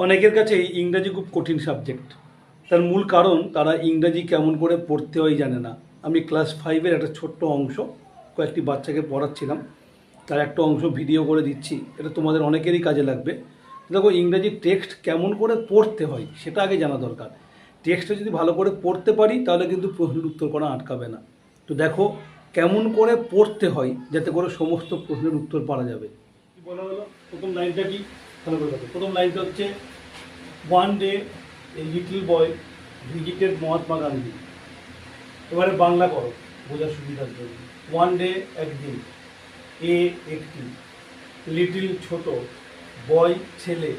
অনেকের কাছেই ইংরাজি খুব কঠিন সাবজেক্ট। তার মূল কারণ তারা ইংরাজি কেমন করে পড়তে হয় জানে না। আমি ক্লাস 5-এর একটা ছোট্ট অংশ কয়েকটি বাচ্চাকে পড়াচ্ছিলাম, তার একটা অংশ ভিডিও করে দিচ্ছি, এটা তোমাদের অনেকেরই কাজে লাগবে। দেখো, ইংরাজি টেক্সট কেমন করে পড়তে হয় সেটা আগে জানা দরকার। টেক্সটটা যদি ভালো করে পড়তে পারি তাহলে কিন্তু প্রশ্নের উত্তর করা আটকাবে না। তো দেখো কেমন করে পড়তে হয় যাতে করে সমস্ত প্রশ্নের উত্তর পাওয়া যাবে। কি বলা হলো, প্রথম লাইনটা কি ভালো করে দেখো। প্রথম লাইনটা হচ্ছে one day a little boy visited Mahatma Gandhi. এবারে বাংলা করো বোঝার সুবিধার জন্য। ওয়ান ডে একদিন, এ একটি, লিটল ছোট, বয় ছেলে,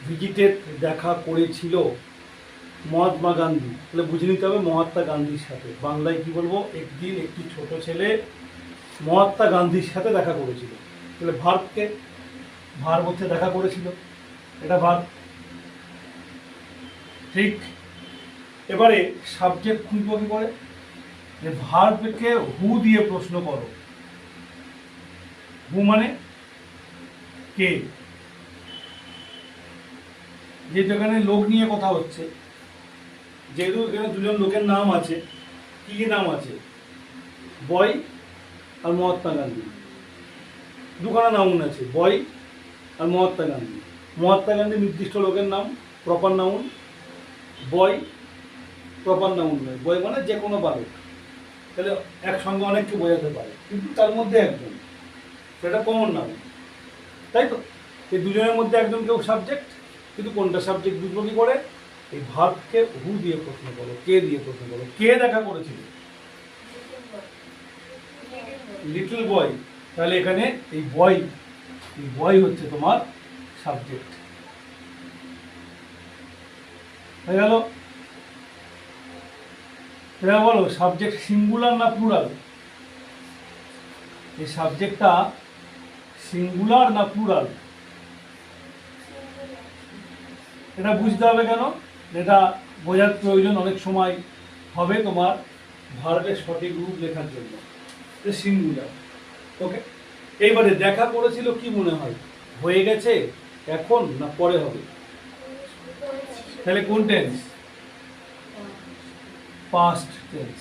ভিজিটেড দেখা করেছিল মহাত্মা গান্ধী। তাহলে বুঝে নিতে হবে মহাত্মা গান্ধীর সাথে। বাংলায় কি বলবো, একদিন একটি ছোট ছেলে মহাত্মা গান্ধীর সাথে দেখা করেছিল। তাহলে ভার্বকে, ভার্ব হচ্ছে দেখা করেছিল, এটা ভার্ব, ঠিক। এবারে সাবজেক্ট খুঁজবো কি করে, যে ভার্বকে হু দিয়ে প্রশ্ন করো। হু মানে কে, যেহেতু এখানে লোক নিয়ে কথা হচ্ছে, যেহেতু এখানে দুজন লোকের নাম আছে, কি কি নাম আছে, বয় আর মহাত্মা গান্ধী, দুখানা নাউন আছে, বয় আর মহাত্মা গান্ধী। মহাত্মা গান্ধী নির্দিষ্ট লোকের নাম, প্রপার নাউন। বয় প্রপার নাউন নয়, বয় মানে যে কোনো বালক। তাহলে একসঙ্গে অনেককে বোঝাতে পারে, কিন্তু তার মধ্যে একজন, সেটা কমন নাউন, তাই তো। এই দুজনের মধ্যে একজন কেউ সাবজেক্ট, কিন্তু কোনটা সাবজেক্ট বুঝবো কি করে, এই ভার্বকে হু দিয়ে প্রশ্ন করো, কে দিয়ে প্রশ্ন করো। কে দেখা করেছিল, লিটল বয়। তাহলে এখানে এই বয় হচ্ছে তোমার সাবজেক্ট, হয়ে গেল। এবার বলো সাবজেক্ট সিঙ্গুলার না প্লুরাল, এই সাবজেক্টটা সিঙ্গুলার না প্লুরাল, এটা বুঝতে হবে। কেন এটা বোঝার প্রয়োজন অনেক সময় হবে তোমার ভার্বের সঠিক রূপ লেখার জন্য। সিঙ্গুলার, ওকে। এইবারে দেখা করেছিল কি মনে হয়, হয়ে গেছে এখন না পরে হবে, তাহলে কোন টেন্স, পাস্ট টেন্স।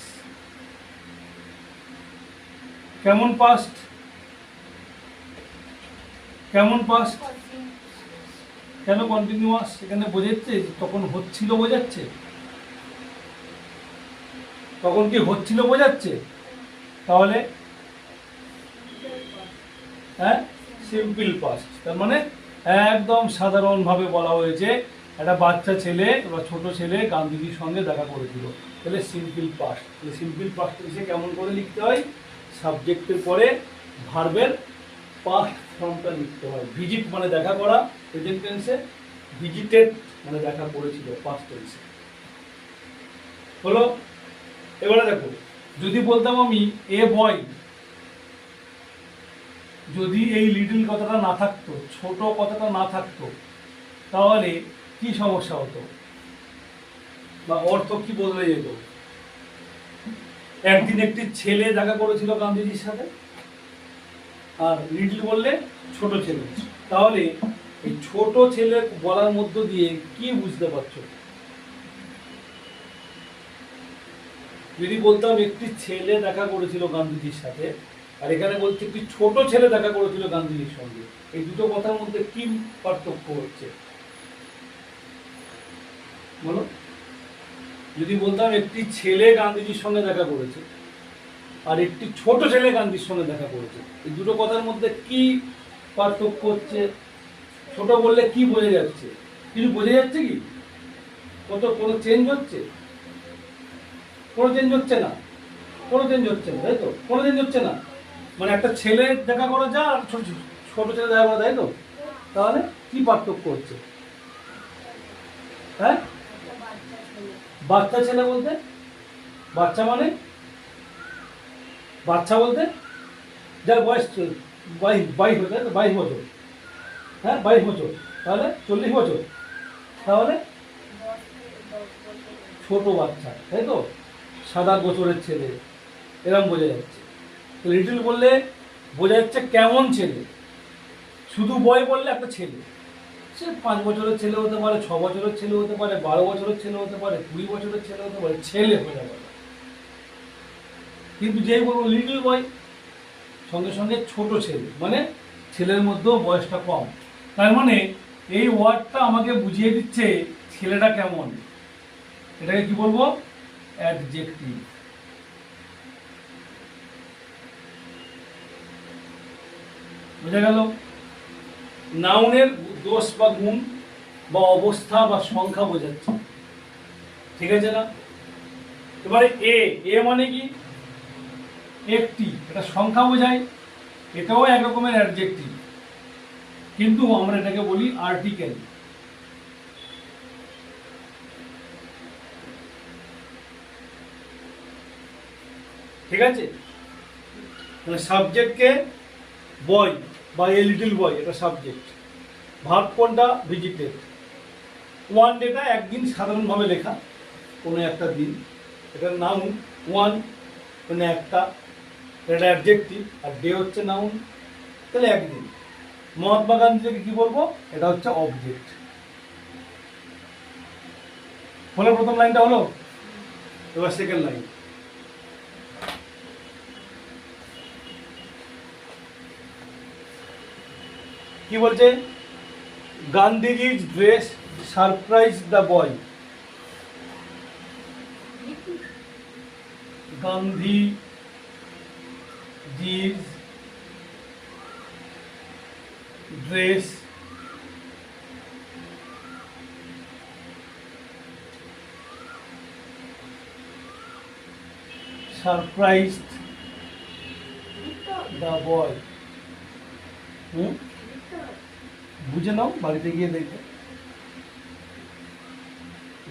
কেমন পাস্ট, কেমন পাস্ট, কেন কন্টিনিউয়াস, এখানে বোঝাচ্ছে তখন হচ্ছিল, বোঝাচ্ছে তখন কি হচ্ছিল বোঝাচ্ছে। তাহলে হ্যাঁ, সিম্পল পাস্ট, তার মানে একদম সাধারণভাবে বলা হয়েছে একটা বাচ্চা ছেলে বা ছোট ছেলে গান্ধীজির সঙ্গে দেখা করেছিল, তাহলে সিম্পল পাস্ট। সিম্পল পাস্ট এসে কেমন করে লিখতে হয়, সাবজেক্টের পরে ভার্বের পাস্ট ফর্মটা লিখতে হয়। ভিজিট মানে দেখা করা প্রেজেন্ট টেন্সে, ভিজিটেড মানে দেখা করেছিল পাস্ট টেন্সে, হলো। এবারে দেখো, যদি বলতাম আমি এ বয়, যদি এই লিটল কথাটা না থাকতো, ছোট কথাটা না থাকতো, তাহলে কি সমস্যা হতো বা অর্থ কি বদলে যেত। একদিন একটি ছেলে দেখা করেছিল গান্ধীজির সাথে, আর লিটল বললে ছোট ছেলে, তাহলে এই ছোট ছেলে বলার মধ্য দিয়ে কি বুঝতে পারছো। যদি বলতাম একটি ছেলে দেখা করেছিল গান্ধীজির সাথে, আর এখানে বলছে একটি ছোট ছেলে দেখা করেছিল গান্ধীজির সঙ্গে, এই দুটো কথার মধ্যে কি পার্থক্য হচ্ছে বলো। যদি বলতাম একটি ছেলে গান্ধীজির সঙ্গে দেখা করেছে আর একটি ছোট ছেলে গান্ধীর সঙ্গে দেখা করেছে, এই দুটো কথার মধ্যে কি পার্থক্য হচ্ছে। ছোট বললে কি বোঝা যাচ্ছে, কিছু বোঝা যাচ্ছে কি, কোনো চেঞ্জ হচ্ছে, কোনো চেঞ্জ হচ্ছে না, কোনো চেঞ্জ হচ্ছে না, তাই তো, কোনো চেঞ্জ হচ্ছে না। মানে একটা ছেলে দেখা করা যায় আর ছোট ছেলে দেখা করা, তাই তো। তাহলে কি পার্থক্য হচ্ছে, হ্যাঁ। বাচ্চা ছেলে বলতে, বাচ্চা মানে, বাচ্চা বলতে যার বয়স 22 বছর, হ্যাঁ 22 বছর, তাহলে 40 বছর, তাহলে ছোট বাচ্চা, তাই তো, 7-8 বছরের ছেলে, এরকম বোঝা যাচ্ছে। লিটল বললে বোঝা যাচ্ছে কেমন ছেলে, শুধু বয় বললে একটা ছেলে, সে 5 বছরের ছেলে হতে পারে, 6 বছরের ছেলে হতে পারে, 12 বছরের ছেলে হতে পারে, 20 বছরের ছেলে হতে পারে, ছেলে হয়ে যাবে। কিন্তু যেই বলবো লিটল বয়, সঙ্গে সঙ্গে ছোট ছেলে, মানে ছেলের মধ্যেও বয়সটা কম। তার মানে এই ওয়ার্ডটা আমাকে বুঝিয়ে দিচ্ছে ছেলেটা কেমন। এটাকে কি বলবো? অ্যাডজেক্টিভ। বোঝা গেল? নাউনের দোষ বা গুণ বা অবস্থা বা সংখ্যা বোঝাচ্ছে, ঠিক আছে না? এবারে এ মানে কি? একটি, এটা সংখ্যা বোঝায়, এটাও এক রকমের অ্যাডজেক্টিভ, কিন্তু আমরা এটাকে বলি আর্টিকেল। ঠিক আছে? তাহলে সাবজেক্টকে বয় বা এ লিটল বয়, এটা সাবজেক্ট। ভার্ব কোনটা? ভিজিটেড। ওয়ান ডেটা একদিন সাধারণভাবে লেখা, কোনো একটা দিন, এটা নাউন। ওয়ান মানে একটা, এটা অ্যাডজেক্টিভ, আর ডে হচ্ছে নাউন, তাহলে একদিন। মহাত্মা গান্ধী থেকে কি বলবো? এটা হচ্ছে অবজেক্ট। হলো প্রথম লাইনটা হলো, এবার সেকেন্ড লাইন। কি বলছে? গান্ধীজির ড্রেস সারপ্রাইজ দ্য বয়। গান্ধীজির ড্রেস সারপ্রাইজড দ্য বয়। বুঝে নাও, বাড়িতে গিয়ে দেখবে।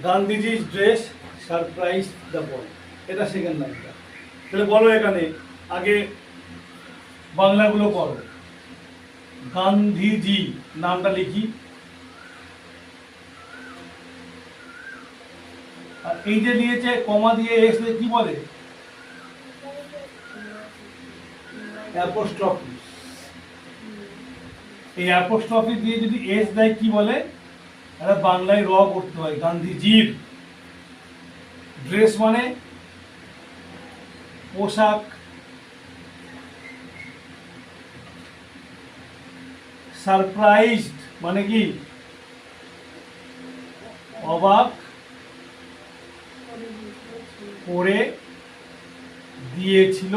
গান্ধীজির ড্রেস সারপ্রাইজ দ্য বয়, এটা সেকেন্ড লাইনটা। তাহলে বলো এখানে আগে বাংলাগুলো করো। গান্ধীজি নামটা লিখি, আর এই যে নিয়েছে কমা দিয়ে এস কি বলে? অ্যাপোস্ট্রফি। এই অ্যাপোস্ট্রফি দিয়ে যদি এস দেয় কি বলে? এটা বাংলায় র করতে হয়। গান্ধীজির ড্রেস মানে পোশাক, সারপ্রাইজড মানে কি? অবাক করে দিয়েছিল।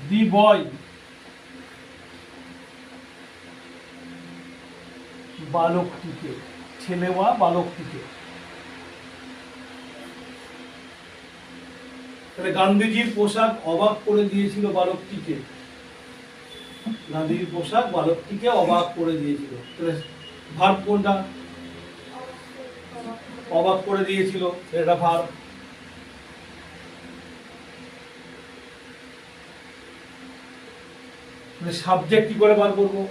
দি বয় বালকটিকে, ছেলে বা বালকটিকে। তাহলে গান্ধীজির পোশাক অবাক করে দিয়েছিল বালকটিকে। গান্ধীজির পোশাক বালকটিকে অবাক করে দিয়েছিল। তাহলে ভার্ব কোনটা? অবাক করে দিয়েছিল, এটা ভার্ব। সাবজেক্ট কি করে বার করবো?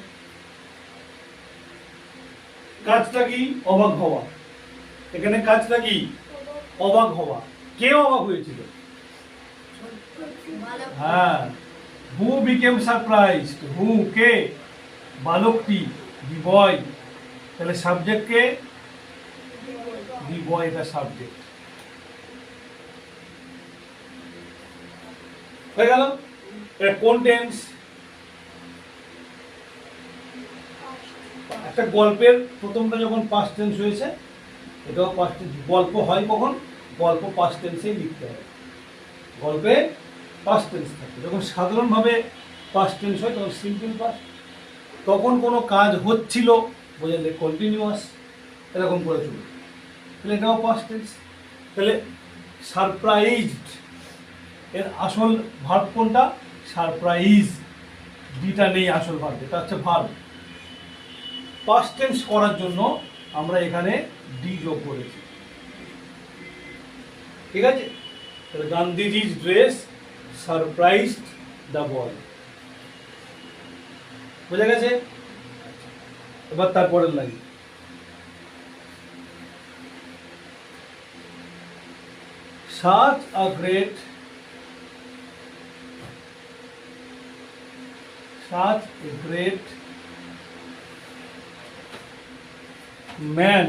কাজটা কি? অবাক হওয়া। এখানে কাজটা কি? অবাক হওয়া। কে অবাক হয়েছিল? হ্যাঁ, হু বিকেম সারপ্রাইজড। হু কে? বালকটি, দি বয়। তাহলে সাবজেক্ট কে? দি বয়, এটা সাবজেক্ট। হয়ে গেল? এটা কোন টেন্স? একটা গল্পের প্রথমটা যখন পাস্ট টেন্স হয়েছে, এটাও পাস্ট টেন্স। গল্প হয় কখন? গল্প পাস্ট টেন্সেই লিখতে হয়। গল্পে পাস্ট টেন্স থাকে। যখন সাধারণভাবে পাস্ট টেন্স হয় তখন সিম্পল পাস্ট। তখন কোনো কাজ হচ্ছিল, বোঝালে কন্টিনিউয়াস, এরকম করে চলবে। তাহলে এটাও পাস্ট টেন্স। তাহলে সারপ্রাইজড এর আসল ভার্ব কোনটা? সারপ্রাইজ। ডিটা নেই আসল ভার্ব, এটা হচ্ছে ভার্ব। পাস্ট টেন্স করার জন্য আমরা এখানে ডি যোগ করেছি, ঠিক আছে? তাহলে গান্ধীজির ড্রেস সারপ্রাইজড দ্য বয়। বোঝা গেছে? এবার তারপরের line. Such a great such a great man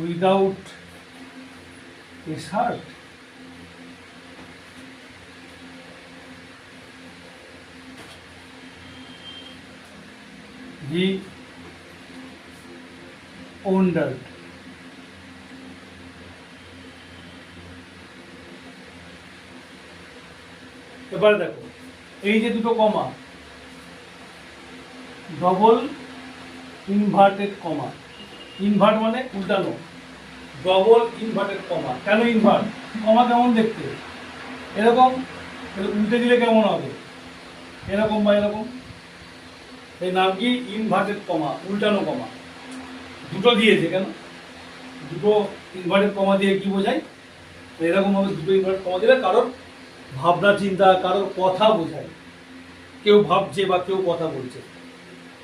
without a shirt. He wondered. এবার দেখো এই যে দুটো কমা, ডবল ইনভার্টেড কমা, ইনভার্ট মানে উল্টানো, ডবল ইনভার্টেড কমা। কেন ইনভার্ট? কমা কেমন দেখতে? এরকম, উল্টে দিলে কেমন হবে? এরকম বা এরকম। এই নাম কি? ইনভার্টেড কমা, উল্টানো কমা। দুটো দিয়েছে কেন? দুটো ইনভার্টেড কমা দিয়ে কি বোঝায়? এরকম ভাবে দুটো ইনভার্টেড কমা দিলে কারোর ভাবনা চিন্তা, কারোর কথা বোঝায়, কেউ ভাবছে বা কেউ কথা বলছে।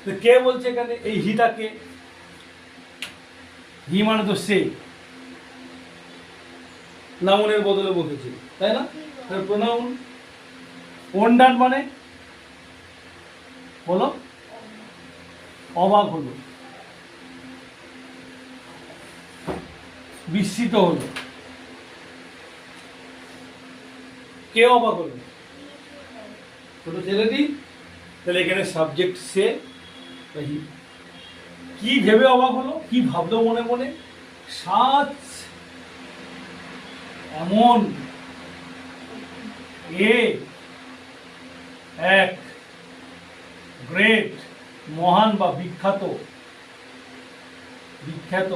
তো কে বলছে এখানে? এই হিটাকে, হি মানে তো সে, নাউনের বদলে বসেছে, তাই না? প্রোনাউন। ওয়ান্ডার মানে বলো, অবাক হলো, বিস্মিত হলো। কে অবাক হলো? ছোট ছেলেটি। তাহলে এখানে সাবজেক্ট সে। কি ভেবে অবাক হলো? কি ভাবলো মনে মনে? সাচ, এমন, এক, গ্রেট, মহান বা বিখ্যাত, বিখ্যাত,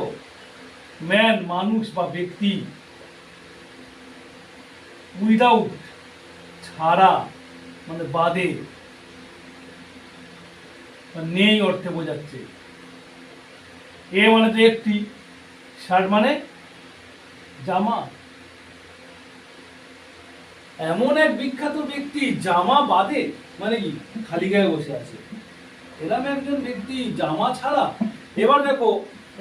ম্যান মানুষ বা ব্যক্তি, উইদাউট ছাড়া মানে বাদে, নেই অর্থে বোঝাচ্ছে। এ মানে তো একটি, শার্ট মানে জামা। এমন এক বিখ্যাত ব্যক্তি জামা বাদে মানে কি? খালি গায়ে বসে আছে। এরকম একজন ব্যক্তি জামা ছাড়া। এবার দেখো,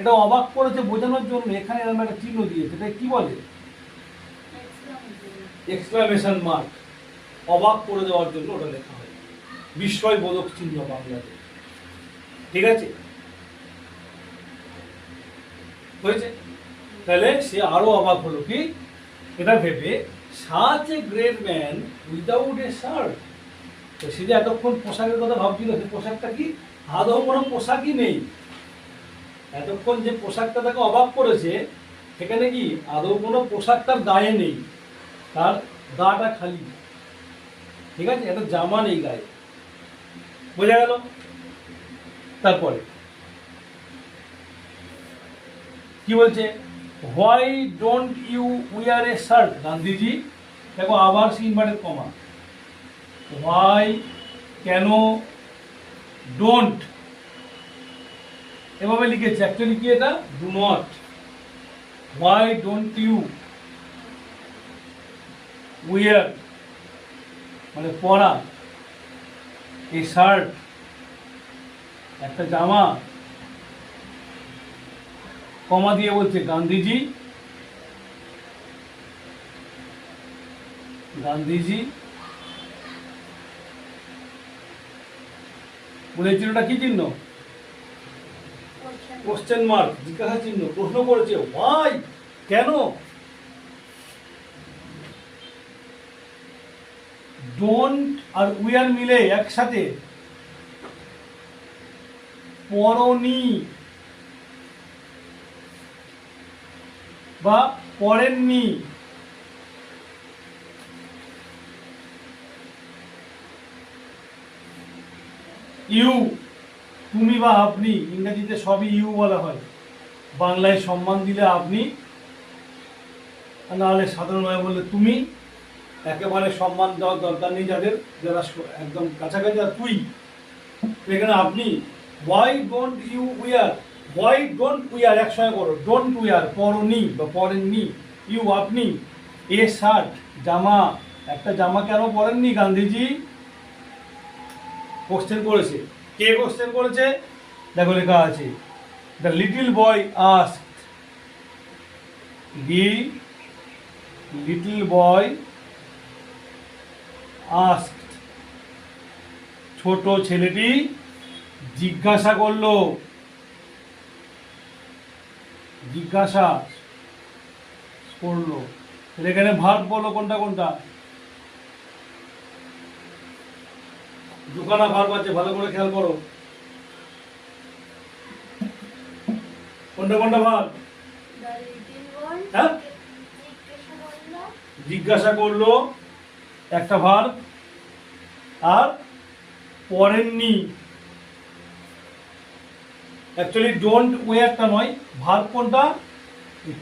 এটা অবাক করেছে বোঝানোর জন্য এখানে এরকম একটা চিহ্ন দিয়েছে। এটা কি বলে? Exclamation mark. অবাক করে দেওয়ার জন্য ওটা লেখা হয়, বিস্ময় বোধক চিহ্ন বাংলাতে। ঠিক আছে, হয়েছে? তাহলে সে আরো অবাক হলো কি এটা ভেবে, such a great man without a shirt। তো সে যে এতক্ষণ পোশাকের কথা ভাবছিল, সে পোশাকটা কি? আদৌ কোনো পোশাকই নেই। এতক্ষণ যে পোশাকটা তাকে অবাক করেছে, সেখানে কি আদৌ কোনো পোশাক তার গায়ে নেই, তার গাটা খালি। ঠিক আছে, একটা জামা নেই গায়ে। বোঝা গেল? তারপরে কি বলছে? Why don't you wear a shirt? Gandhiji, দেখো আবার ইনভার্টেড কমা। হোয়াই, কেন, ডোন্ট এভাবে লিখেছে, অ্যাকচুয়ালি কি এটা? Do not. Why don't you wear মানে পরা, এই শার্ট একটা জামা, কমা দিয়ে বলছে গান্ধীজি, গান্ধীজি বলেছিল। ওটা কি চিহ্ন? কোশ্চেন মার্ক, জিজ্ঞাসা চিহ্ন, প্রশ্ন করেছে। ভাই কেন? ডোন্ট আর উইয়ার মিলে একসাথে পরনি বা পড়েননি। ইউ তুমি বা আপনি, ইংরেজিতে সবই ইউ বলা হয়, বাংলায় সম্মান দিলে আপনি, নাহলে সাধারণভাবে বললে তুমি। একেবারে সম্মান দেওয়ার দরকার নেই যাদের, যারা একদম কাছাকাছি, আর তুই, এখানে আপনি। Why don't you wear, why don't wear একসঙ্গে করো, ডোন্ট উইয়ার পরনি বা পরেননি, ইউ আপনি, এ শার্ট জামা, একটা জামা কেন পরেননি গান্ধীজি? কোশ্চেন করেছে। কে কোশ্চেন করেছে? দেখো লেখা আছে, the little boy asked. He little boy asked, ছোট ছেলেটি জিজ্ঞাসা করলো, জিজ্ঞাসা করলো। এখানে ভার্ব বলো কোনটা কোনটা? দুখানা ভার্ব আছে, ভালো করে খেয়াল করো। কোনটা কোনটা ভার্ব? হ্যাঁ, জিজ্ঞাসা করলো একটা ভার্ব, আর পড়েননি। অ্যাকচুয়ালি ডোন্ট ওয়ারটা নয়, ভার্ব কোনটা?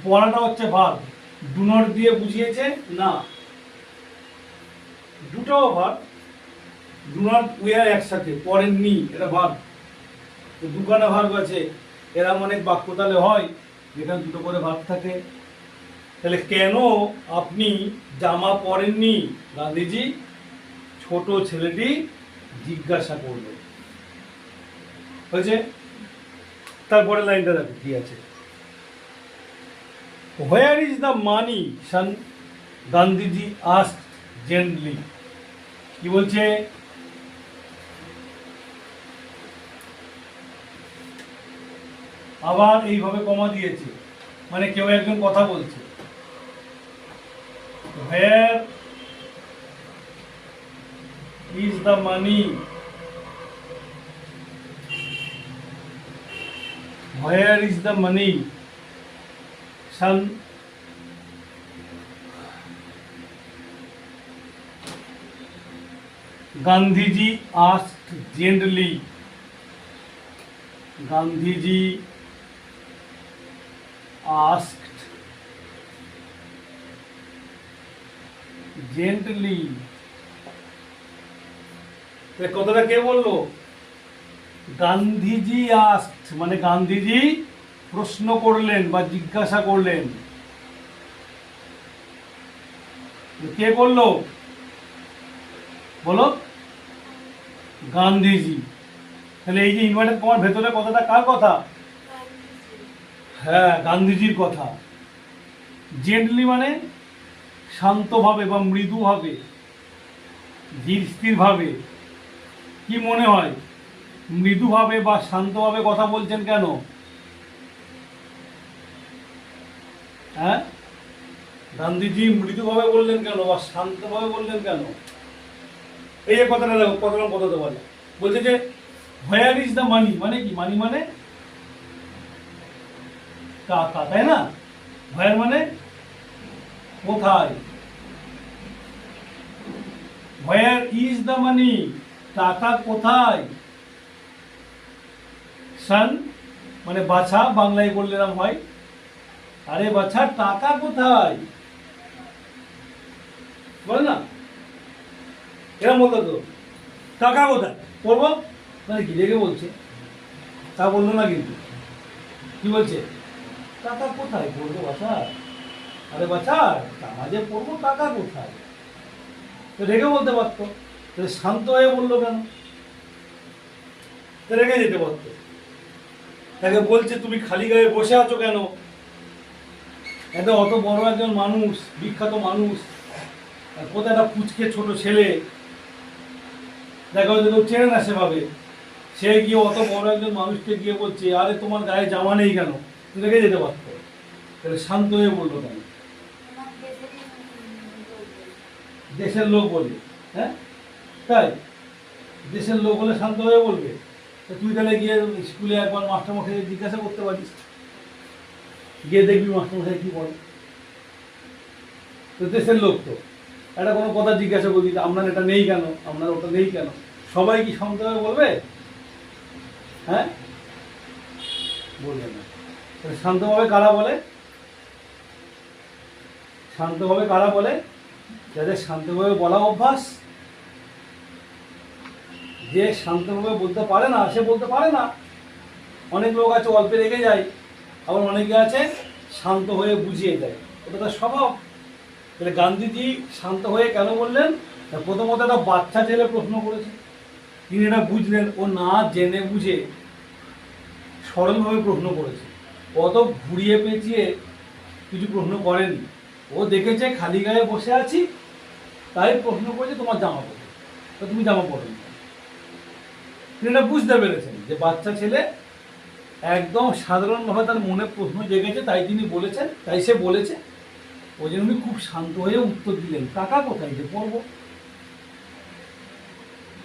পড়াটা হচ্ছে ভার্ব। ডু নট দিয়ে বুঝিয়েছে না, দুটোও ভার্ব। ডু নট ওয়ার একসাথে, পড়েননি এটা ভার্ব। তো দুখানা ভার্ব আছে, এরকম অনেক বাক্য তাহলে হয় যেখানে দুটো করে ভার্ব থাকে। তাহলে কেন আপনি জামা পরেননি? গান্ধীজি ছোট ছেলেটি জিজ্ঞাসা করলো। হয়েছে? তারপরে লাইনটা দেখো কি আছে। Where is the money Son? Gandhiji asked gently. কি বলছে? আবার এইভাবে কমা দিয়েছে, মানে কেউ একজন কথা বলছে। Where is the money? Where is the money? Son, Gandhiji asked gently. Gandhiji asked gently. কথাটা কে বললো? গান্ধীজি আস্কড, মানে গান্ধীজি প্রশ্ন করলেন বা জিজ্ঞাসা করলেন। কে করলো বলো? গান্ধীজি। তাহলে এই যে ইনভার্টেড কমার ভেতরে কথাটা কার কথা? হ্যাঁ, গান্ধীজির কথা। জেন্টলি মানে শান্তভাবে বা মৃদুভাবে, ধীর স্থিরভাবে। কি মনে হয় মৃদুভাবে বা শান্তভাবে কথা বলছেন কেন? হ্যাঁ, গান্ধীজি মৃদুভাবে বললেন কেন বা শান্তভাবে বললেন কেন? এই যে কথাটা দেখো, কতটা কথাতে বলে। বলছে যে হোয়ার ইজ দ্য মানি, মানে কি? মানি মানে টাকা, তাই না? হোয়ার মানে কোথায়? হোয়ার ইজ দ্য মানি, টাকা কোথায়? সান মানে বাছা, বাংলায় বললে না হয়, আরে বাছা টাকা কোথায়, বলে না? এরকম বলতো তো, টাকা কোথায় করবো, মানে কি রেগে বলছে, তা বললো না কিন্তু। কি বলছে? টাকা কোথায় পড়বো বাছা, আরে বাছা কাজে পড়বো, টাকা কোথায়? তো রেগে বলতে পারতো, তাহলে শান্ত হয়ে বললো কেন? রেগে যেতে পারতো। তাকে বলছে তুমি খালি গায়ে বসে আছো কেন? এত অত বড় একজন মানুষ, বিখ্যাত মানুষ, কোথায় একটা পুচকে ছোট ছেলে, দেখা হয়তো কেউ চেনে না সেভাবে, সে গিয়ে অত বড় একজন মানুষকে গিয়ে বলছে আরে তোমার গায়ে জামা নেই কেন? রেগে যেতে পারতো, তাহলে শান্ত হয়ে বললো কেন? দেশের লোক বলে, হ্যাঁ তাই দেশের লোক হলে শান্ত হয়ে বলবে। তো তুই তাহলে গিয়ে স্কুলে একবার মাস্টারমশাই জিজ্ঞাসা করতে পারিস, গিয়ে দেখবি মাস্টারমশাই কি বলে। তো দেশের লোক তো একটা কোনো কথা জিজ্ঞাসা করবি, আপনার এটা নেই কেন, আপনার ওটা নেই কেন, সবাই কি শান্তভাবে বলবে? হ্যাঁ, বলবে না। তাহলে শান্তভাবে কারা বলে? শান্তভাবে কারা বলে? যাদের শান্তভাবে বলা অভ্যাস। যে শান্তভাবে বলতে পারে না সে বলতে পারে না। অনেক লোক আছে অল্পে রেগে যায়, আবার অনেকে আছে শান্ত হয়ে বুঝিয়ে দেয়, এটা তার স্বভাব। তাহলে গান্ধীজি শান্ত হয়ে কেন বললেন? প্রথমত একটা বাচ্চা ছেলে প্রশ্ন করেছে, তিনি এটা বুঝলেন, ও না জেনে বুঝে সরলভাবে প্রশ্ন করেছে, অত ঘুরিয়ে পেঁচিয়ে কিছু প্রশ্ন করেনি। ও দেখেছে খালি গায়ে বসে আছি, তাই প্রশ্ন করছে তোমার জামা পড়ো, তো তুমি জামা পড়ো। তিনি এটা বুঝতে পেরেছেন যে বাচ্চা ছেলে একদম সাধারণভাবে তার মনে প্রশ্ন জেগেছে, তাই তিনি বলেছেন, তাই সে বলেছে। ওই জন্য উনি খুব শান্ত হয়ে উত্তর দিলেন, টাকা কোথায় যে পড়বো।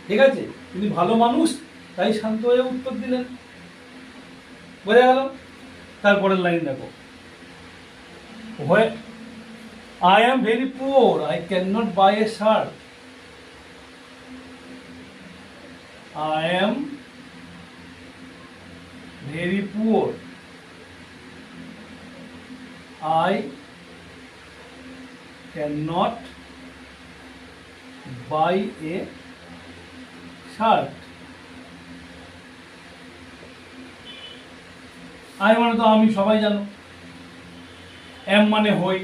ঠিক আছে, তিনি ভালো মানুষ, তাই শান্ত হয়ে উত্তর দিলেন। বোঝা গেল? তারপরের লাইন দেখো, I am very poor, I cannot buy a shirt. I am very poor, I cannot buy a shirt. I মানে তো আমি, সবাই জানো। এম মানে হই,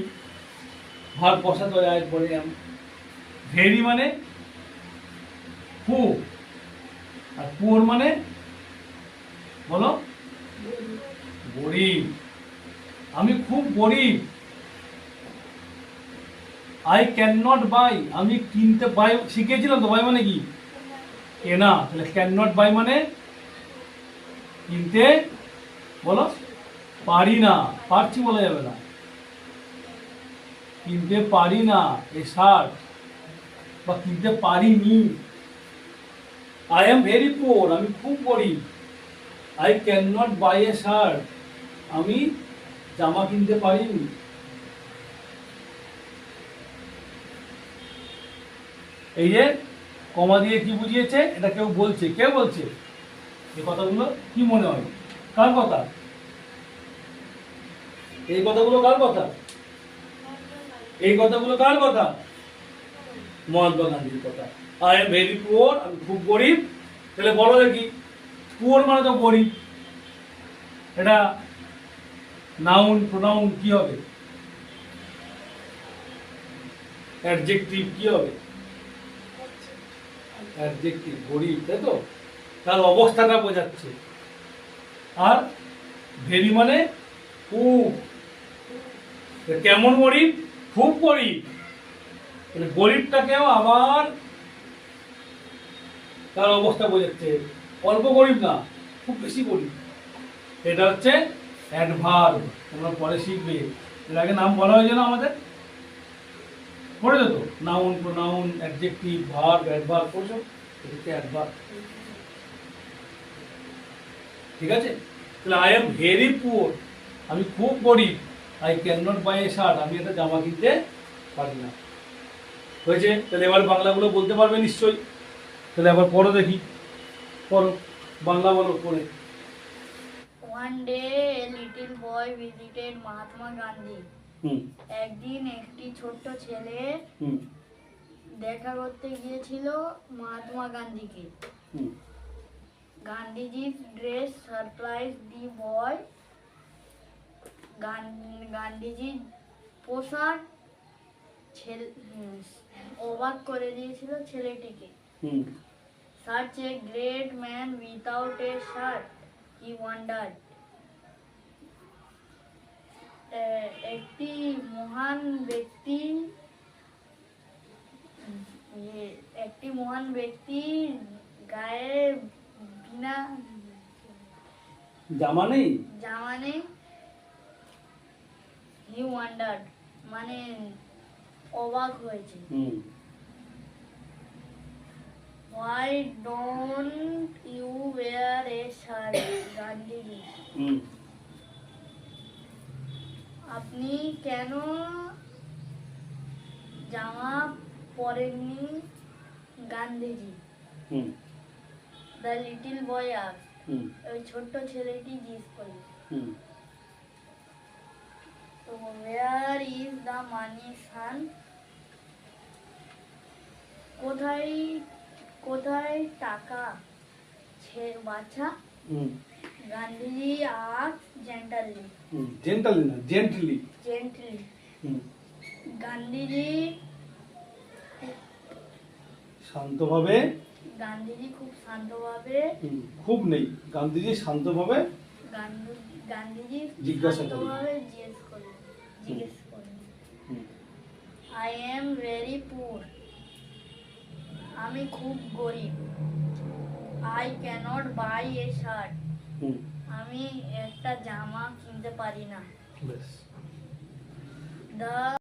ভার বসাতে হয় আয়ের পরে এম। ভেরি মানে খুব, আর পুয়ার মানে বলো গরিব। আমি খুব গরিব। আই ক্যান নট বাই, আমি কিনতে, বাই শিখেছিলাম তো, বাই মানে কি কেনা, তাহলে ক্যান নট বাই মানে কিনতে বলো পারি না, পারছি বলা যাবে না, কিনতে পারি না এ শার্ট, বা কিনতে পারিনি। আই এম ভেরি পুয়ার, আমি খুব গরিব। I can not buy a shirt, আমি জামা কিনতে পারিনি। এই যে কমা দিয়ে কি বুঝিয়েছে, এটা কেউ বলছে, কে বলছে এই কথাগুলো? কি মনে হয় কার কথা? এই কথাগুলো কার কথা? এই কথাগুলো কার কথা? মহাত্মা গান্ধীর কথা। আই এম ভেরি পুয়ার, আমি খুব গরিব। তাহলে বলো দেখি, পুয়ার মানে তো গরিব, এটা নাউন প্রোনাউন কি হবে? অ্যাডজেক্টিভ কি হবে? অ্যাডজেক্টিভ, গরিব, তাই তো? তার অবস্থাটা বোঝাচ্ছে। আর ভেরি মানে খুব, কেমন গরিব? খুব গরিব। মানে গরিবটাকেও আবার তার অবস্থা বোঝাচ্ছে, অল্প গরিব না, খুব বেশি গরিব। এটা হচ্ছে অ্যাডভার্ব, তোমরা পরে শিখবে। এর আগে নাম বলা হয়েছে না আমাদের, পড়েছো তো? Noun pronoun adjective verb adverb পড়ছো, এটা হচ্ছে অ্যাডভার্ব। ঠিক আছে? তাহলে আই এম ভেরি পুয়ার, আমি খুব গরিব। I can not buy a shirt, আমি একটা জামা কিনতে পারি না। হয়েছে? তাহলে এবার বাংলাগুলো বলতে পারবে নিশ্চয়ই। তাহলে আবার পড়ো দেখি, পড়ো, বাংলা বলো পড়ে। One day a little boy visited Mahatma Gandhi. একদিন একটি ছোট্ট ছেলে দেখা করতে গিয়েছিল মহাত্মা গান্ধীকে। গান্ধীজি's dress surprised the boy. গান্ধীজির পোশাক অবাক করে দিয়েছিল ছেলেটিকে। Such a great man without a shirt, he wondered. একটি মহান ব্যক্তি গায়ে বিনা জামা নেই, he wondered মানে অবাক হয়েছে। Why don't you wear a shirt, Gandhiji? আপনি কেন জামা পরেননি, Gandhiji? The little boy asked. ওই ছোট্ট ছেলেটি জিজ্ঞেস করল। তো where is the money, son? কোথায় টাকা, বাচ্চা? Gandhiji asked gently. gently. Gandhiji শান্তভাবে, গান্ধীজি খুব শান্তভাবে, খুব নেই, গান্ধীজি শান্তভাবে গান্ধীজি জিজ্ঞাসা শান্তভাবে জিজ্ঞেস করলেন। আই এম ভেরি পুর, আমি খুব গরিব। I can't buy a shirt, hmm, আমি একটা জামা কিনতে পারি না। বেশ। দ্য